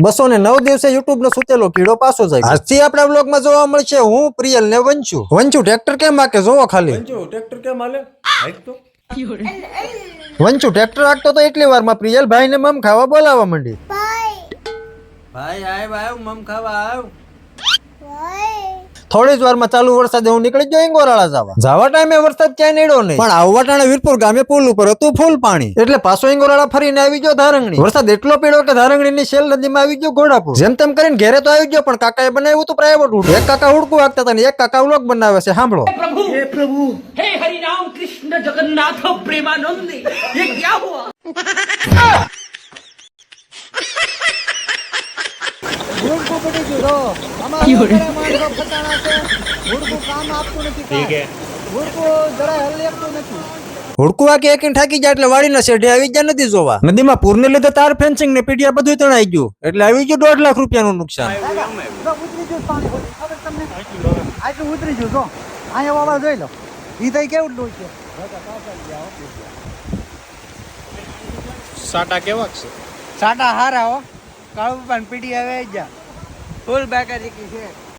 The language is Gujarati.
209 દિવસે યુટ્યુબ નો સુતેલો કીડો પાછો જાય. આજથી આપણા બ્લોગ માં જોવા મળશે હું પ્રિયલ ને વંચુ. વંચુ ટ્રેક્ટર કેમ હાકે જોવો ખાલી. વંચુ ટ્રેક્ટર કેમ હાલે હાઈક તો વંચુ ટ્રેક્ટર હાકતો તો એટલી વારમાં પ્રિયલ ભાઈ ને મમ ખાવા બોલાવવા માંડી. ભાઈ આવ મમ ખાવા આવ. થોડી જ વારમાં ચાલુ વરસાદે હું નીકળી ગયો ઇંગોરાળા જવા ટાઈમે વરસાદ ક્યાંય નડ્યો નહીં, પણ આવવા ટાણે વીરપુર ગામે પુલ ઉપર હતું ફૂલ પાણી, એટલે પાછો ઇંગોરાળા ફરીને આવી ગયો ધારંગણી. વરસાદ એટલો પીડ્યો કે ધારંગણીની શેલ નદીમાં આવી ગયો ઘોડાપુર. જેમ તેમ કરીને ઘેરે તો આવી ગયો, પણ કાકાએ બનાવ્યું હતું પ્રાઇવેટ ઉડ. એક કાકા ઉડકું વાગતા હતા ને એક કાકા વ્લોગ બનાવે છે. સાંભળો. हे प्रभु हे हरि राम कृष्ण जगन्नाथ प्रेमानंद ये क्या हुआ હુડકું વાગે એક ઠાકી જાય એટલે વાડીના શેઢે આવી ગયા નથી જોવા. નદીમાં પૂરને લીધે તાર ફેન્સિંગ ને પીડિયા બધું તણાઈ ગયું, એટલે આવી ગયું 1.5 લાખ રૂપિયાનું નુકસાન. આટલું ઉતરી ગયું જો અહીંયા વાળા જોઈ લો ઈ તો કેવું ડોલ છે. સાટા કેવા છે? સાટા હારા હો કાળું પણ પીડી આવે જા ફૂલ બાકાજી છે.